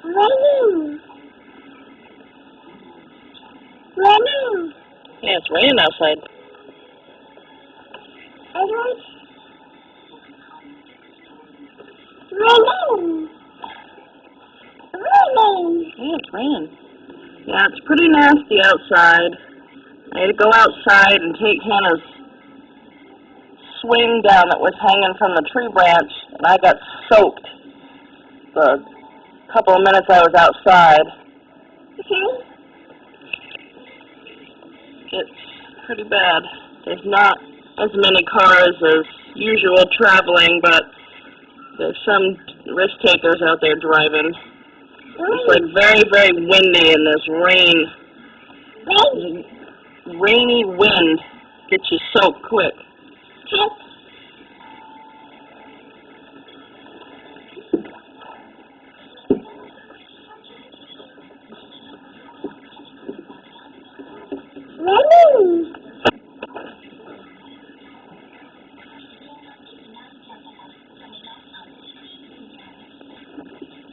Raining. Raining. Yeah, it's raining outside. Edward. Raining. Raining. Yeah, it's raining. Yeah, it's pretty nasty outside. I had to go outside and take Hannah's swing down that was hanging from the tree branch, and I got soaked the couple of minutes I was outside. It's pretty bad. There's not as many cars as usual traveling, but there's some risk takers out there driving. It's like very, very windy in this rain. Rainy wind gets you soaked quick.